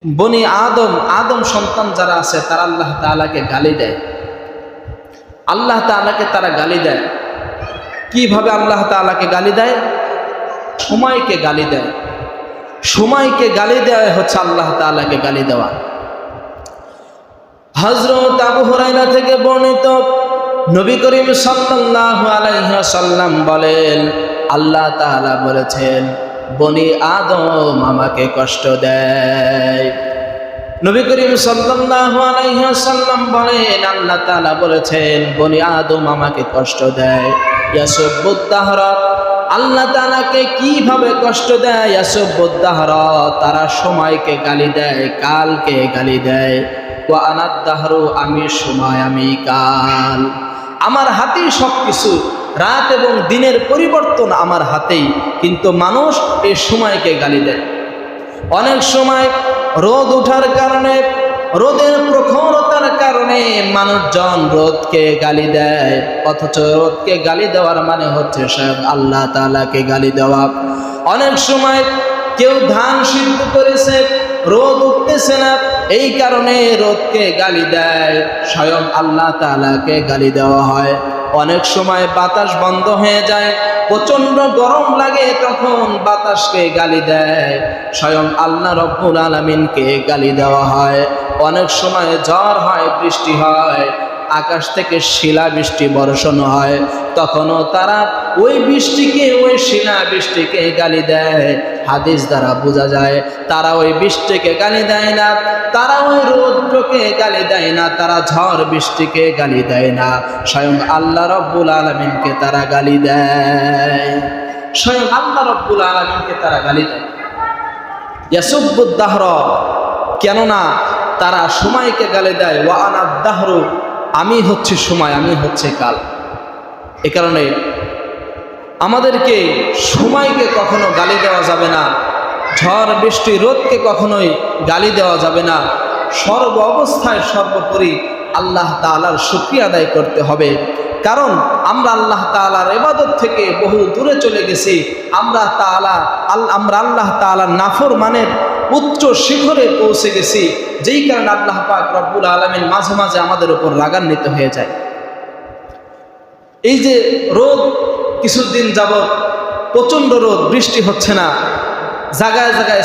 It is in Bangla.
বনি আদম সন্তান যারা আছে তারা আল্লাহ তাআলাকে গালি দেয়। আল্লাহ তাআলাকে তারা গালি দেয়। কিভাবে আল্লাহ তাআলাকে গালি দেয়? সময়কে গালি দেয়। সময়কে গালি দেওয়া হচ্ছে আল্লাহ তাআলাকে গালি দেওয়া। হযরত আবু হুরায়রা থেকে বর্ণিত, নবী করিম সাল্লাল্লাহু আলাইহি ওয়াসাল্লাম বলেন, আল্লাহ তাআলা বলেছেন, বনি আদম আমাকে কষ্ট দেয়। নবী করিম সাল্লাল্লাহু আলাইহি ওয়াসাল্লাম বলেন, আল্লাহ তাআলা বলেছেন, বনি আদম আমাকে কষ্ট দেয়। ইয়াসুব্বুদ দাহরা, আল্লাহ তাআলাকে কিভাবে কষ্ট দেয়? ইয়াসুব্বুদ দাহরা, তারা সময়কে গালি দেয়, কালকে গালি দেয়। ওয়া আনাদ দাহরু, আমি সময়, আমি কাল। আমার হাতেই সবকিছু, রাত এবং দিনের পরিবর্তন আমার হাতেই, কিন্তু মানুষ এই সময়কে গালি দেয়। অনেক সময় রোদ ওঠার কারণে, রোদের প্রখরতার কারণে মানুষজন রোদকে গালি দেয়, অথচ রোদকে গালি দেওয়ার মানে হচ্ছে স্বয়ং আল্লাহ তাআলাকে গালি দেওয়া। অনেক সময় কেউ ধান সিদ্ধ করেছে, রোদ উঠতেছে না, এই কারণে রোদকে গালি দেয়, স্বয়ং আল্লাহ তাআলাকে গালি দেওয়া হয়। অনেক সময় বাতাস বন্ধ হয়ে যায়, প্রচন্ড গরম লাগে, তখন বাতাসকে গালি দেয়, স্বয়ং আল্লাহ রব্বুল আলামিনকে গালি দেওয়া হয়। অনেক সময় ঝড় হয়, বৃষ্টি হয়, আকাশ থেকে শিলা বৃষ্টি বর্ষণ হয়, তখনও তারা ওই বৃষ্টিকে, ওই শিলা বৃষ্টিকে গালি দেয়। হাদিস দ্বারা বোঝা যায় তারা ওই বৃষ্টিকে গালি দেয় না, তারা ওই রৌদ্রকে গালি দেয় না, তারা ঝড় বৃষ্টিকে গালি দেয় না, স্বয়ং আল্লাহ রব্বুল আলামিনকে তারা গালি দেয়। স্বয়ং আল্লাহ রব্বুল আলামিনকে তারা গালি দেয়। ইয়াসুব্বুদ দাহরা, কেননা তারা সময়কে গালি দেয়। ওয়া আনাদ দাহরু, আমি হচ্ছে সময়, আমি হচ্ছে কাল। এ কারণে আমাদেরকে সময়কে কখনো গালি দেওয়া যাবে না, ঝড় বৃষ্টি রোদকে কখনোই গালি দেওয়া যাবে না। সর্ব অবস্থায় সর্বোপরি আল্লাহ তাআলার শুকরিয়া আদায় করতে হবে। কারণ আমরা আল্লাহ তাআলার ইবাদত থেকে বহু দূরে চলে গেছি। আমরা আল্লাহ তাআলার নাফরমানের উচ্চ শিখরে পৌঁছে গেছি, যেই কারণে আল্লাহ পাক রব্বুল আলামিন মাঝে মাঝে আমাদের উপর রাগান্বিত হয়ে যায়। এই যে রোদ, কিছুদিন যাবত প্রচন্ড রোদ, বৃষ্টি হচ্ছে না, জায়গায় জায়গায়